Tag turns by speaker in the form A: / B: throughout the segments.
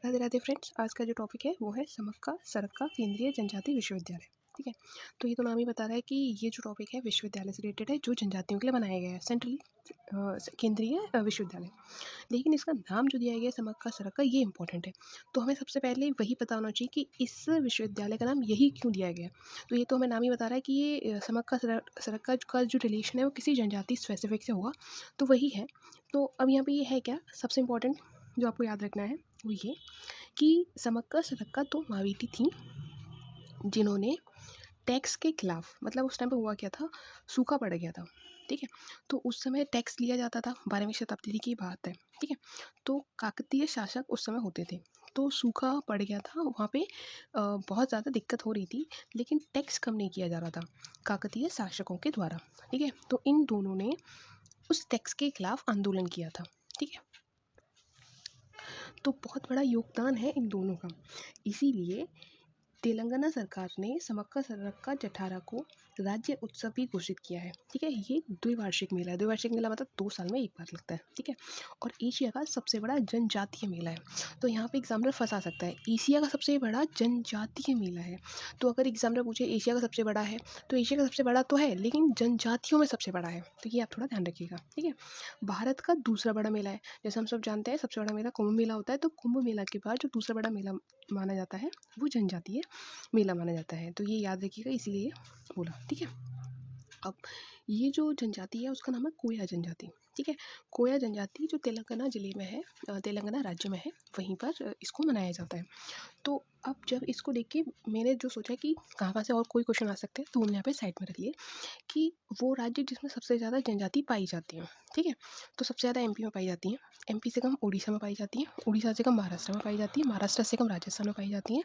A: Radhe Radhe friends. आज का जो टॉपिक है वो है समक्का सरक्का केंद्रीय जनजाति विश्वविद्यालय। ठीक है, तो ये तो नाम ही बता रहा है कि ये जो टॉपिक है विश्वविद्यालय से रिलेटेड है जो जनजातियों के लिए बनाया गया है, सेंट्रली केंद्रीय विश्वविद्यालय। लेकिन इसका नाम जो दिया गया है समक्का सरक्का, ये इंपॉर्टेंट है। तो हमें सबसे पहले वही पता होना चाहिए कि इस विश्वविद्यालय का नाम यही क्यों दिया गया है। तो ये तो हमें नाम ही बता रहा है कि ये समक्का सरक्का का जो रिलेशन है वो किसी जनजाति स्पेसिफिक से हुआ, तो वही है। तो अब यहाँ पे ये है क्या, सबसे इम्पोर्टेंट जो आपको याद रखना है वो ये कि समक्का सरक्का तो मावेटी थी जिन्होंने टैक्स के खिलाफ, मतलब उस टाइम पे हुआ क्या था, सूखा पड़ गया था। ठीक है, तो उस समय टैक्स लिया जाता था, 12वीं शताब्दी की बात है। ठीक है, तो काकतीय शासक उस समय होते थे, तो सूखा पड़ गया था वहाँ पे, बहुत ज़्यादा दिक्कत हो रही थी, लेकिन टैक्स कम नहीं किया जा रहा था काकतीय शासकों के द्वारा। ठीक है, तो इन दोनों ने उस टैक्स के खिलाफ आंदोलन किया था। ठीक है, तो बहुत बड़ा योगदान है इन दोनों का। इसीलिए तेलंगाना सरकार ने समक्का सरक्का जठारा को राज्य उत्सव भी घोषित किया है। ठीक है, ये द्विवार्षिक मेला है। द्विवार्षिक मेला मतलब 2 साल में एक बार लगता है। ठीक है, और एशिया का सबसे बड़ा जनजातीय मेला है। तो यहाँ पे एग्जाम्पल फंसा सकता है, एशिया का सबसे बड़ा जनजातीय मेला है। तो अगर एग्जाम्पल पूछे एशिया का सबसे बड़ा है, तो एशिया का सबसे बड़ा तो है, लेकिन जनजातियों में सबसे बड़ा है। तो ये आप थोड़ा ध्यान रखिएगा। ठीक है, भारत का दूसरा बड़ा मेला है। जैसे हम सब जानते हैं सबसे बड़ा मेला कुंभ मेला होता है, तो कुंभ मेला के बाद जो दूसरा बड़ा मेला माना जाता है वो जनजातीय मेला माना जाता है। तो ये याद रखिएगा, इसीलिए बोला। ठीक है, अब ये जो जनजाति है उसका नाम है कोया जनजाति। ठीक है, कोया जनजाति जो तेलंगाना जिले में है, तेलंगाना राज्य में है, वहीं पर इसको मनाया जाता है। तो अब जब इसको देख के मैंने जो सोचा कि कहाँ से और कोई क्वेश्चन आ सकते हैं, तो हमने यहाँ पे साइड में रख लिए कि वो राज्य जिसमें सबसे ज़्यादा जनजाति पाई जाती है। ठीक है, तो सबसे ज़्यादा एमपी में पाई जाती है, एमपी से कम उड़ीसा में पाई जाती है, उड़ीसा से कम महाराष्ट्र में पाई जाती है, महाराष्ट्र से कम राजस्थान में पाई जाती है,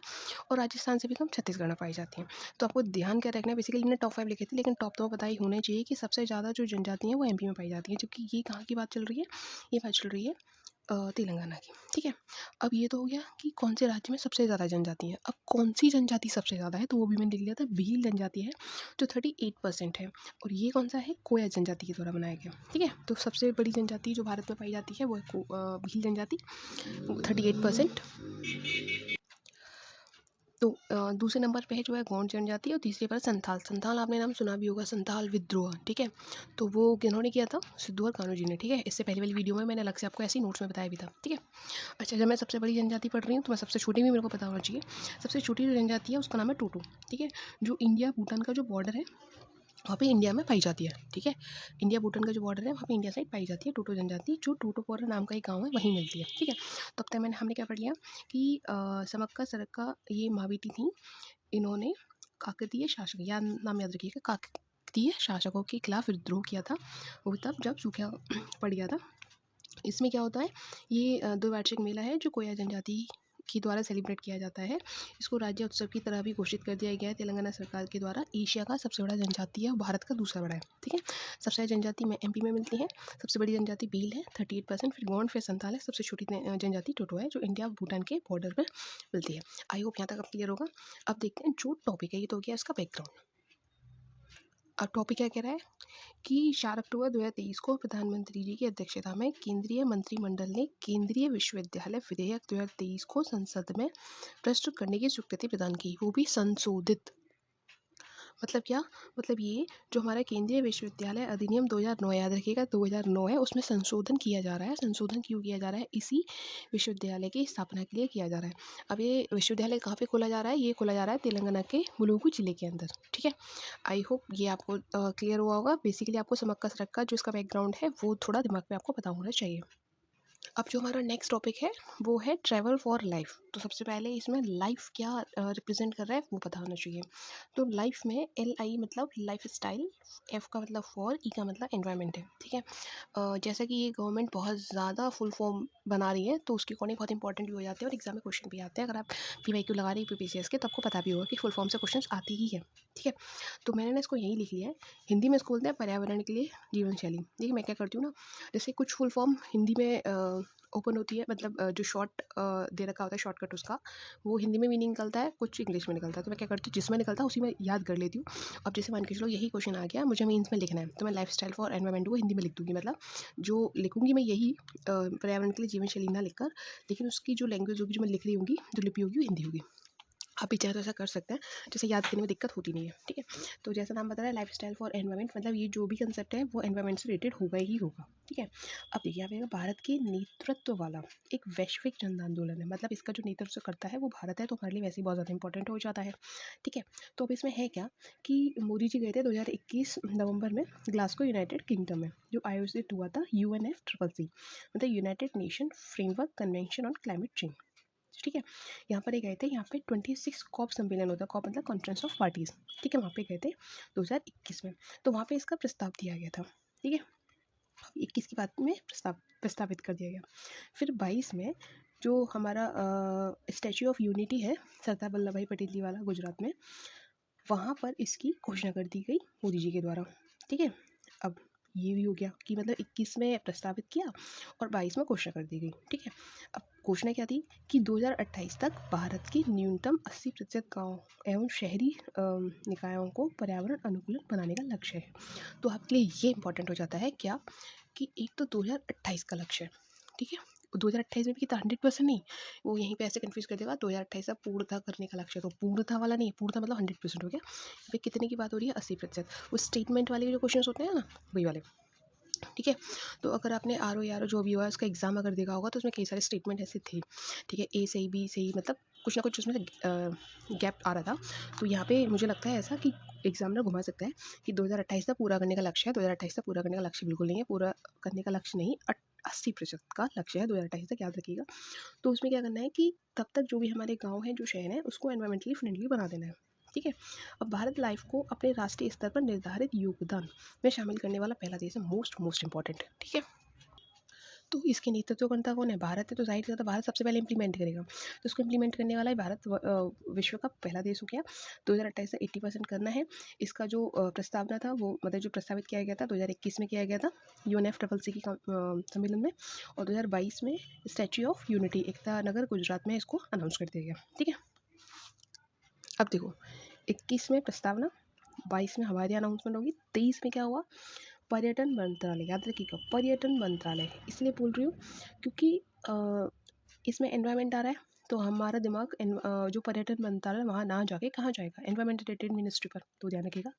A: और राजस्थान से भी कम छत्तीसगढ़ में पाई जाती हैं। तो आपको ध्यान क्या रखना है, बेसिकली मैंने टॉप 5 लिखे थे, लेकिन टॉप तो पता ही होने चाहिए कि सबसे ज़्यादा जो जनजाति हैं वो एमपी में पाई जाती हैं। जबकि ये कहाँ की बात चल रही है, ये बात चल रही है तेलंगाना की। ठीक है, अब ये तो हो गया कि कौन से राज्य में सबसे ज़्यादा जनजाति है। अब कौन सी जनजाति सबसे ज़्यादा है, तो वो भी मैंने लिख लिया था, भील जनजाति है जो 38% है। और ये कौन सा है, कोया जनजाति के द्वारा बनाया गया। ठीक है, तो सबसे बड़ी जनजाति जो भारत में पाई जाती है वो है भील जनजाति, 38%। तो दूसरे नंबर पे है जो है गौंड जनजाति, और तीसरे पर संथाल। संथाल आपने नाम सुना भी होगा, संथाल विद्रोह। ठीक है, तो वो किन्होंने किया था, सिद्धू और कान्हो जी ने। ठीक है, इससे पहले वाली वीडियो में मैंने अलग से आपको ऐसे ही नोट्स में बताया भी था। ठीक है, अच्छा, जब मैं सबसे बड़ी जनजाति पढ़ रही हूँ तो मैं सबसे छोटी भी मेरे को पता होना चाहिए। सबसे छोटी जो जनजाति है उसका नाम है टोटो। ठीक है, जो इंडिया भूटान का जो बॉर्डर है वहाँ पे इंडिया में पाई जाती है। ठीक है, इंडिया भूटान का जो बॉर्डर है वहाँ पे इंडिया साइड पाई जाती है टोटो जनजाति, जो टोटोपोरा नाम का एक गांव है वहीं मिलती है। ठीक है, तो अब तक हमने क्या पढ़ लिया कि समक्का सरक्का ये मावेटी थी, इन्होंने काकतीय शासक, या नाम याद रखिएगा, काकतीय शासकों के खिलाफ विद्रोह किया था। वो तब जब सूखा पड़ गया था। इसमें क्या होता है, ये द्विवार्षिक मेला है जो कोया जनजाति के द्वारा सेलिब्रेट किया जाता है। इसको राज्य उत्सव की तरह भी घोषित कर दिया गया है तेलंगाना सरकार के द्वारा। एशिया का सबसे बड़ा जनजाति है, भारत का दूसरा बड़ा है। ठीक है, सबसे ज़्यादा जनजाति में एमपी में मिलती है। सबसे बड़ी जनजाति भील है 38%, फिर गौंड, फिर संथाल है, सबसे छोटी जनजाति टोटो है जो इंडिया भूटान के बॉर्डर पर मिलती है। आई होप यहाँ तक अब क्लियर होगा। अब देखते हैं जो टॉपिक है, ये तो हो गया इसका बैकग्राउंड। अब टॉपिक क्या कह रहा है कि 4 अक्टूबर 2023 को प्रधानमंत्री जी की अध्यक्षता में केंद्रीय मंत्रिमंडल ने केंद्रीय विश्वविद्यालय विधेयक 2023 को संसद में प्रस्तुत करने की स्वीकृति प्रदान की, वो भी संशोधित। मतलब क्या, मतलब ये जो हमारा केंद्रीय विश्वविद्यालय अधिनियम 2009, याद रखिएगा 2009 है, उसमें संशोधन किया जा रहा है। संशोधन क्यों किया जा रहा है, इसी विश्वविद्यालय की स्थापना के लिए किया जा रहा है। अब ये विश्वविद्यालय कहाँ पे खोला जा रहा है, ये खोला जा रहा है तेलंगाना के मुलुगु जिले के अंदर। ठीक है, आई होप ये आपको क्लियर हुआ होगा। बेसिकली आपको समक्का सरक्का जो इसका बैकग्राउंड है वो थोड़ा दिमाग में आपको पता होना चाहिए। अब जो हमारा नेक्स्ट टॉपिक है वो है ट्रैवल फॉर लाइफ। तो सबसे पहले इसमें लाइफ क्या रिप्रेजेंट कर रहा है वो पता होना चाहिए। तो लाइफ में LI मतलब लाइफ स्टाइल, F का मतलब फॉर, E का मतलब एनवायरनमेंट है। ठीक है, जैसा कि ये गवर्नमेंट बहुत ज़्यादा फुल फॉर्म बना रही है तो उसके अकॉर्डिंग बहुत इंपॉर्टेंट भी हो जाते हैं और एग्जाम में क्वेश्चन भी आते हैं। अगर आप PYQ लगा रही है PPCS के तो आपको पता भी होगा कि फुल फॉर्म से क्वेश्चन आते ही है। ठीक है, तो मैंने ना इसको यही लिख लिया है। हिंदी में इसको बोलते हैं पर्यावरण के लिए जीवन शैली। देखिए मैं क्या करती हूँ ना, जैसे कुछ फुल फॉर्म हिंदी में ओपन होती है, मतलब जो शॉर्ट दे रखा होता है शॉर्टकट उसका, वो हिंदी में मीनिंग निकलता है, कुछ इंग्लिश में निकलता है। तो मैं क्या करती हूँ, जिसमें निकलता है उसी में याद कर लेती हूँ। अब जैसे मान के चलो यही क्वेश्चन आ गया, मुझे मेंस में लिखना है, तो मैं लाइफस्टाइल फॉर एनवायरनमेंट को हिंदी में लिख दूँगी। मतलब जो लिखूँगी मैं यही पर्यावरण के लिए जीवन शैली ना लिखकर, लेकिन उसकी जो लैंग्वेज होगी, जो मैं लिख रही होंगी, जो लिपि होगी, वो हिंदी होगी। आप भी चाहे तो ऐसा कर सकते हैं, जैसे याद करने में दिक्कत होती नहीं है, ठीक है। तो जैसा नाम बता रहा है लाइफस्टाइल फॉर एनवायरनमेंट, मतलब ये जो भी कंसेप्ट है वो एनवायरनमेंट से रिलेटेड होगा ही होगा, ठीक है। अब देखिए यहाँ पे भारत के नेतृत्व वाला एक वैश्विक जन आंदोलन है, मतलब इसका जो नेतृत्व करता है वो भारत है, तो हमारे लिए वैसे ही बहुत ज़्यादा इंपॉर्टेंट हो जाता है, ठीक है। तो अब इसमें है क्या कि मोदी जी गए थे 2021 नवंबर में ग्लासगो यूनाइटेड किंगडम में, जो आयोजित हुआ था UNFCCC, मतलब United nation framework convention on climate change, ठीक है। यहाँ पर ये गए थे, यहाँ पे 26 कॉप सम्मेलन होता है, कॉप मतलब कॉन्फ्रेंस ऑफ पार्टीज, ठीक है, वहाँ पे गए थे 2021 में। तो वहाँ पे इसका प्रस्ताव दिया गया था, ठीक है। 21 की बात में प्रस्तावित कर दिया गया। फिर 22 में जो हमारा स्टैच्यू ऑफ यूनिटी है सरदार वल्लभ भाई पटेल जी वाला गुजरात में, वहाँ पर इसकी घोषणा कर दी गई मोदी जी के द्वारा, ठीक है। अब ये भी हो गया कि मतलब 21 में प्रस्तावित किया और 22 में घोषणा कर दी गई, ठीक है। अब घोषणा क्या थी कि 2028 तक भारत की न्यूनतम 80% गाँव एवं शहरी निकायों को पर्यावरण अनुकूल बनाने का लक्ष्य है। तो आपके लिए ये इंपॉर्टेंट हो जाता है क्या कि एक तो 2028 का लक्ष्य है, ठीक है। 2028 में भी कितना 100% नहीं, वो यहीं पे ऐसे कंफ्यूज कर देगा, 2028 का पूर्णतः करने का लक्ष्य, तो पूर्णतः वाला नहीं, पूर्णतः मतलब 100% हो गया। यहाँ पे कितने की बात हो रही है, 80%। वो स्टेटमेंट वाले जो क्वेश्चन होते हैं ना, वही वाले, ठीक है। तो अगर आपने RO जो भी हुआ है उसका एग्जाम अगर देखा होगा तो उसमें कई सारे स्टेटमेंट ऐसे थे, ठीक है, ए सही बी सही, मतलब कुछ ना कुछ उसमें गैप आ रहा था। तो यहाँ पे मुझे लगता है ऐसा कि एग्जामिनर घुमा सकता है कि 2028 तक पूरा करने का लक्ष्य है, 2028 तक पूरा करने का लक्ष्य बिल्कुल नहीं है, पूरा करने का लक्ष्य नहीं, 80% का लक्ष्य है 2028 तक, याद रखिएगा। तो उसमें क्या करना है कि तब तक जो भी हमारे गाँव हैं, जो शहर हैं, उसको एनवायरमेंटली फ्रेंडली बना देना है, ठीक है। अब भारत लाइफ को अपने राष्ट्रीय स्तर पर निर्धारित योगदान में शामिल करने वाला पहला देश है, मोस्ट इंपॉर्टेंट, ठीक है। तो इसके नेतृत्व करता कौन है, भारत है, तो जाहिर सी बात है भारत सबसे पहले इंप्लीमेंट करेगा, तो इसको इंप्लीमेंट करने वाला है भारत, विश्व का पहला देश हो गया। 2028 से 80% करना है। इसका जो प्रस्तावना था वो, मतलब जो प्रस्तावित किया गया था 2021 में किया गया था UNFCCC की सम्मेलन में, और 2022 में statue of unity Ekta Nagar Gujarat में इसको अनाउंस कर दिया गया, ठीक है। अब देखो 21 में प्रस्तावना, 22 में हमारी अनाउंसमेंट होगी, 23 में क्या हुआ, पर्यटन मंत्रालय, याद रखिएगा पर्यटन मंत्रालय, इसलिए बोल रही हूँ क्योंकि इसमें एनवायरनमेंट आ रहा है, तो हमारा दिमाग जो पर्यटन मंत्रालय वहाँ ना जाके कहाँ जाएगा, एनवायरमेंट रिलेटेड मिनिस्ट्री पर, तो ध्यान रखिएगा।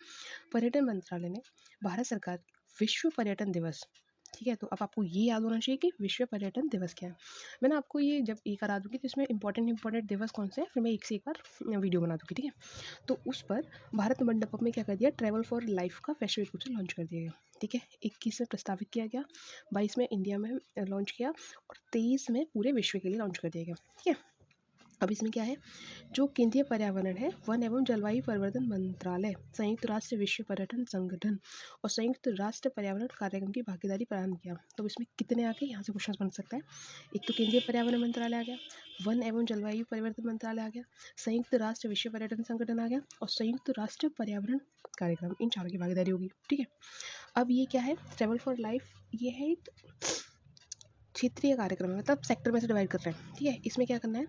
A: पर्यटन मंत्रालय ने भारत सरकार विश्व पर्यटन दिवस, ठीक है, तो अब आपको ये याद होना चाहिए कि विश्व पर्यटन दिवस क्या है। मैं ना आपको ये जब ये करा दूंगी तो इसमें इंपॉर्टेंट दिवस कौन से हैं, फिर मैं एक से एक बार वीडियो बना दूंगी, ठीक है। तो उस पर भारत मंडपम में क्या कर दिया, ट्रैवल फॉर लाइफ का वैश्विक रूप से लॉन्च कर दिया गया, ठीक है। 21 में प्रस्तावित किया गया, 22 में इंडिया में लॉन्च किया, और 23 में पूरे विश्व के लिए लॉन्च कर दिया गया, ठीक है। अब इसमें क्या है, जो केंद्रीय पर्यावरण है, वन एवं जलवायु परिवर्तन मंत्रालय, संयुक्त राष्ट्र विश्व पर्यटन संगठन और संयुक्त राष्ट्र पर्यावरण कार्यक्रम की भागीदारी प्रदान किया। तो इसमें कितने आ गए, यहाँ से क्वेश्चन बन सकता है। एक तो केंद्रीय पर्यावरण मंत्रालय आ गया, वन एवं जलवायु परिवर्तन मंत्रालय आ गया, संयुक्त राष्ट्र विश्व पर्यटन संगठन आ गया, और संयुक्त राष्ट्र पर्यावरण कार्यक्रम, इन चारों की भागीदारी होगी, ठीक है। अब ये क्या है, ट्रैवल फॉर लाइफ, ये है एक क्षेत्रीय कार्यक्रम है, मतलब सेक्टर में से डिवाइड कर रहे हैं, ठीक है। इसमें क्या करना है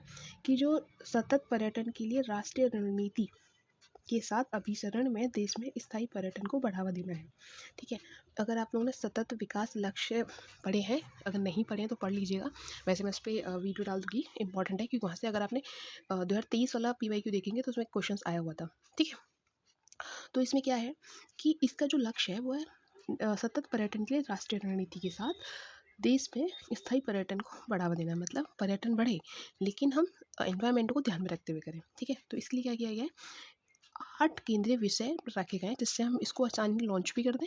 A: कि जो सतत पर्यटन के लिए राष्ट्रीय रणनीति के साथ अभिसरण में देश में स्थायी पर्यटन को बढ़ावा देना है, ठीक है। अगर आप लोगों ने सतत विकास लक्ष्य पढ़े हैं, अगर नहीं पढ़े हैं तो पढ़ लीजिएगा, वैसे मैं इस पर वीडियो डाल दूँगी, इंपॉर्टेंट है, क्योंकि वहाँ से अगर आपने 2023 वाला PYQ देखेंगे तो उसमें क्वेश्चन आया हुआ था, ठीक है। तो इसमें क्या है कि इसका जो लक्ष्य है वो है सतत पर्यटन के लिए राष्ट्रीय रणनीति के साथ देश में स्थायी पर्यटन को बढ़ावा देना, मतलब पर्यटन बढ़े लेकिन हम एनवायरनमेंट को ध्यान में रखते हुए करें, ठीक है। तो इसके लिए क्या किया गया है, 8 केंद्रीय विषय रखे गए हैं जिससे हम इसको आसानी लॉन्च भी कर दें,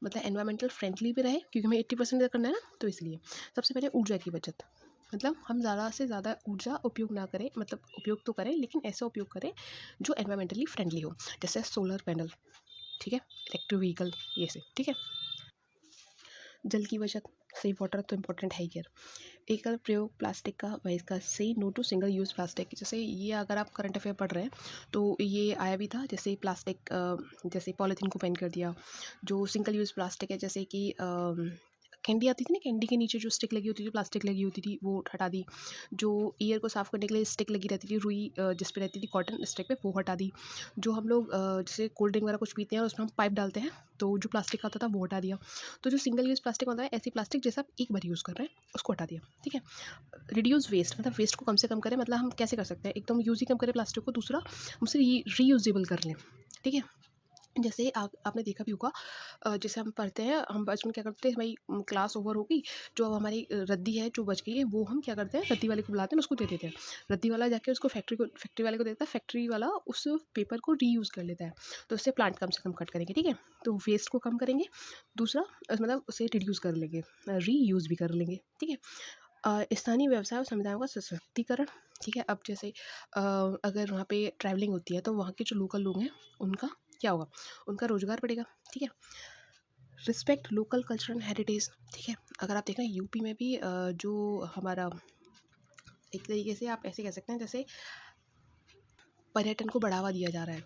A: मतलब एनवायरमेंटल फ्रेंडली भी रहे, क्योंकि हमें 80% करना है ना, तो इसलिए सबसे पहले ऊर्जा की बचत, मतलब हम ज़्यादा से ज़्यादा ऊर्जा उपयोग ना करें, मतलब उपयोग तो करें लेकिन ऐसा उपयोग करें जो एनवायरमेंटली फ्रेंडली हो, जैसे सोलर पैनल, ठीक है, इलेक्ट्रिक व्हीकल, ये से, ठीक है। जल की बचत, सेफ वाटर तो इम्पोर्टेंट है ही, यार। एकल प्रयोग प्लास्टिक का बहिष्कार, say no to single use plastic, जैसे ये अगर आप करंट अफेयर पढ़ रहे हैं तो ये आया भी था, जैसे प्लास्टिक जैसे पॉलीथीन को बैन कर दिया, जो सिंगल यूज़ प्लास्टिक है जैसे कि कैंडी आती थी ना, कैंडी के नीचे जो स्टिक लगी होती थी, प्लास्टिक लगी होती थी, वो हटा दी। जो ईयर को साफ़ करने के लिए स्टिक लगी रहती थी, रुई जिस पे रहती थी कॉटन स्टिक पे, वो हटा दी। जो हम लोग जैसे कोल्ड ड्रिंक वगैरह कुछ पीते हैं और उसमें हम पाइप डालते हैं, तो जो प्लास्टिक आता था वो हटा दिया। तो जो सिंगल यूज़ प्लास्टिक होता है, ऐसी प्लास्टिक जैसा आप एक बार यूज़ कर रहे हैं उसको हटा दिया। ठीक है। रिड्यूस वेस्ट, मतलब वेस्ट को कम से कम करें, मतलब हम कैसे कर सकते हैं, एक तो हम यूज़ ही कम करें प्लास्टिक को, दूसरा हम उसे रीयूजेबल कर लें। ठीक है। जैसे आपने देखा भी होगा, जैसे हम पढ़ते हैं, हम बचपन क्या करते हैं भाई, क्लास ओवर होगी, जो अब हमारी रद्दी है जो बच गई है, वो हम क्या करते हैं, रद्दी वाले को बुलाते हैं, उसको दे देते हैं। रद्दी वाला जाके उसको फैक्ट्री वाले को देता है, फैक्ट्री वाला उस पेपर को रीयूज़ कर लेता है। तो उससे प्लांट कम से कम कट करेंगे। ठीक है। तो वेस्ट को कम करेंगे, दूसरा मतलब उसे रिड्यूस कर लेंगे, रीयूज़ भी कर लेंगे। ठीक है। स्थानीय व्यवसाय और समुदायों का सशक्तिकरण। ठीक है। अब जैसे अगर वहाँ पे ट्रैवलिंग होती है, तो वहाँ के जो लोकल लोग हैं उनका क्या होगा, उनका रोजगार बढ़ेगा। ठीक है। Respect local culture and heritage. ठीक है। अगर आप देख रहे हैं यूपी में भी जो हमारा, एक तरीके से आप ऐसे कह सकते हैं जैसे पर्यटन को बढ़ावा दिया जा रहा है।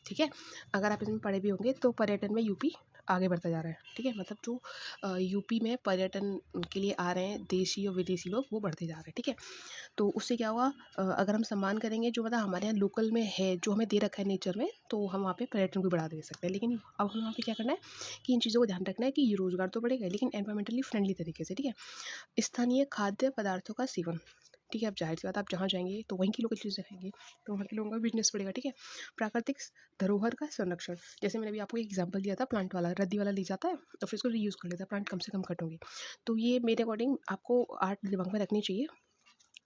A: ठीक है। अगर आप इसमें पढ़े भी होंगे तो पर्यटन में यूपी आगे बढ़ता जा रहा है। ठीक है। मतलब जो यूपी में पर्यटन के लिए आ रहे हैं देशी और विदेशी लोग, वो बढ़ते जा रहे हैं। ठीक है। तो उससे क्या हुआ, अगर हम सम्मान करेंगे जो मतलब हमारे यहाँ लोकल में है, जो हमें दे रखा है नेचर में, तो हम वहाँ पे पर्यटन को बढ़ा दे सकते हैं। लेकिन अब हमें वहाँ पे क्या करना है कि इन चीज़ों को ध्यान रखना है कि ये रोज़गार तो बढ़ेगा, लेकिन एनवायरमेंटली फ्रेंडली तरीके से। ठीक है। स्थानीय खाद्य पदार्थों का सेवन। ठीक है। अब जाहिर सी बात, आप जहाँ जाएंगे तो वहीं की लोकल चीज़ें खाएंगे, तो वहाँ के लोगों का बिजनेस बढ़ेगा। ठीक है। प्राकृतिक धरोहर का संरक्षण। जैसे मैंने अभी आपको एक एग्जांपल दिया था, प्लांट वाला, रद्दी वाला ले जाता है और फिर उसको रीयूज़ कर लेता है, प्लांट कम से कम कट होंगे। तो ये मेरे अकॉर्डिंग आपको आर्ट दिमाग में रखनी चाहिए।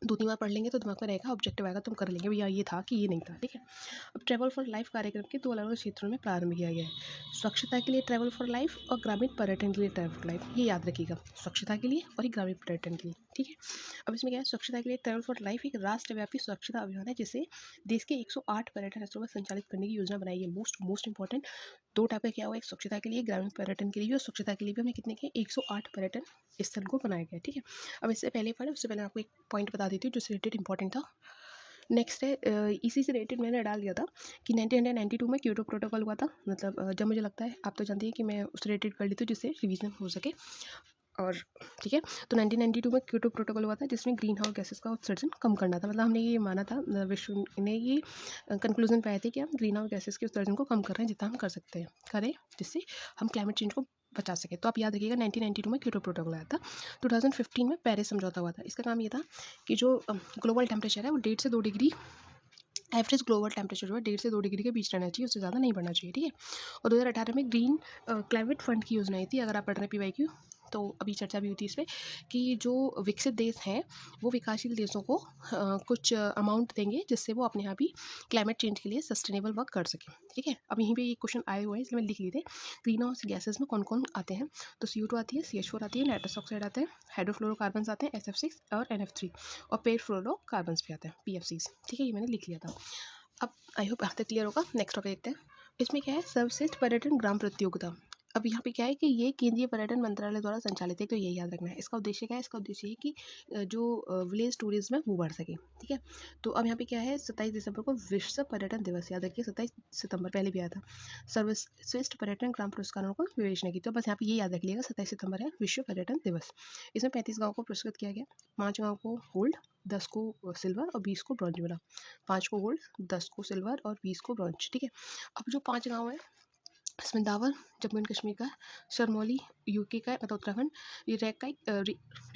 A: 2-3 बार पढ़ लेंगे तो दिमाग में रहेगा, ऑब्जेक्टिव आएगा तो हम कर लेंगे भैया ये था कि ये नहीं था। ठीक है। अब ट्रैवल फॉर लाइफ कार्यक्रम के 2 अलग-अलग क्षेत्रों में प्रारंभ किया गया है। स्वच्छता के लिए ट्रैवल फॉर लाइफ और ग्रामीण पर्यटन के लिए ट्रैवल फॉर लाइफ, ये याद रखिएगा। स्वच्छता के लिए और एक ग्रामीण पर्यटन के लिए। ठीक है। अब इसमें क्या है, स्वच्छता के लिए ट्रैवल फॉर लाइफ एक राष्ट्रव्यापी स्वच्छता अभियान है, जिसे देश के 108 पर्यटन स्थलों पर संचालित करने की योजना बनाई है। मोस्ट इंपॉर्टेंट 2 टाइप का क्या हुआ, एक स्वच्छता के लिए, ग्रामीण पर्यटन के लिए भी, और स्वच्छता के लिए भी हमें कितने के 108 पर्यटन स्थल को बनाया गया है। ठीक है। अब इससे पहले पढ़े, उससे पहले आपको एक पॉइंट बता देती हूँ जो रिलेटेड इंपॉर्टेंट था। नेक्स्ट है, इसी से रिलेटेड मैंने डाल दिया था कि 1992 में क्योटो प्रोटोकॉल हुआ था। मतलब जब मुझे लगता है, आप तो जानते हैं कि मैं उससे रिलेटेड कर लेती हूँ जिससे रिवीजन हो सके। और ठीक है। तो 1992 में क्योटो प्रोटोकॉल हुआ था, जिसमें ग्रीन हाउस गैसेस का उत्सर्जन कम करना था। मतलब हमने ये माना था, विश्व ने ये कंक्लूजन पाए थे कि हम ग्रीन हाउस गैसेस के उत्सर्जन को कम कर रहे हैं, जितना हम कर सकते हैं करें, जिससे हम क्लाइमेट चेंज को बचा सके। तो आप याद रखिएगा, 1992 में क्योटो प्रोटोकॉल आया था। 2015 में पेरिस समझौता हुआ था। इसका काम ये था कि जो ग्लोबल टेम्परेचर है वो 1.5 से 2 डिग्री, एवरेज ग्लोबल टेम्परेचर जो है 1.5 से 2 डिग्री के बीच रहना चाहिए, उससे ज़्यादा नहीं बढ़ना चाहिए। ठीक है। और 2018 में ग्रीन क्लाइमेट फंड की योजना आई थी। अगर आप पढ़ रहे हैं PYQ, तो अभी चर्चा भी हुई थी इस पर कि जो विकसित देश हैं वो विकासशील देशों को कुछ अमाउंट देंगे, जिससे वो अपने यहाँ भी क्लाइमेट चेंज के लिए सस्टेनेबल वर्क कर सकें। ठीक है। अब यहीं पे ये क्वेश्चन आए हुए हैं, इसलिए मैं लिख लिए थे। ग्रीन हाउस गैसेज में कौन कौन आते हैं, तो CO2 आती है, CH4 आती है, नाइट्रस ऑक्साइड आता है, हाइड्रोफ्लोरोकार्बन आते हैं, SF6 और NF3, और पेरफ्लोरोकार्बन भी आते हैं, PFCs। ठीक है। ये मैंने लिख लिया था। अब आई होप यहाँ तक क्लियर होगा। नेक्स्ट टॉपिक देखते हैं। इसमें क्या है, सर्वश्रेष्ठ पर्यटन ग्राम प्रतियोगिता। अब यहाँ पे क्या है कि ये केंद्रीय पर्यटन मंत्रालय द्वारा संचालित है, तो ये याद रखना है। इसका उद्देश्य क्या है, इसका उद्देश्य है कि जो विलेज टूरिज्म है वो बढ़ सके। ठीक है। तो अब यहाँ पे क्या है, 27 दिसंबर को विश्व पर्यटन दिवस, याद रखिए 27 सितंबर, पहले भी आया था। सर्वश्रेष्ठ पर्यटन ग्राम पुरस्कारों को विवेचना की, तो बस यहाँ पे ये याद रख लिएगा, 27 सितंबर है विश्व पर्यटन दिवस। इसमें 35 गाँव को पुरस्कृत किया गया, 5 गाँव को गोल्ड, 10 को सिल्वर और 20 को ब्रॉन्ज मिला। 5 को गोल्ड, 10 को सिल्वर और 20 को ब्रॉन्ज। ठीक है। अब जो 5 गाँव है, इसमें दावर जम्मू एंड कश्मीर का है, शरमौली UK का है, मतलब उत्तराखंड, ये रैक का है,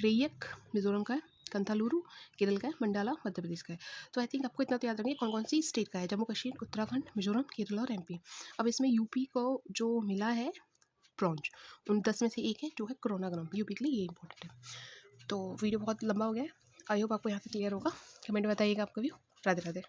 A: रेयक मिजोरम का है, कंथालुरु केरल का है, मंडाला मध्य प्रदेश का है। तो आई थिंक आपको इतना तो याद रखिए कौन कौन सी स्टेट का है, जम्मू कश्मीर, उत्तराखंड, मिजोरम, केरल और MP। अब इसमें यूपी को जो मिला है ब्रॉन्ज, उन 10 में से एक है जो है कोरोना ग्राम, यूपी के लिए ये इंपॉर्टेंट है। तो वीडियो बहुत लंबा हो गया है, आई होप आपको यहाँ से क्लियर होगा। कमेंट में बताइएगा आपका व्यू। राधे राधे।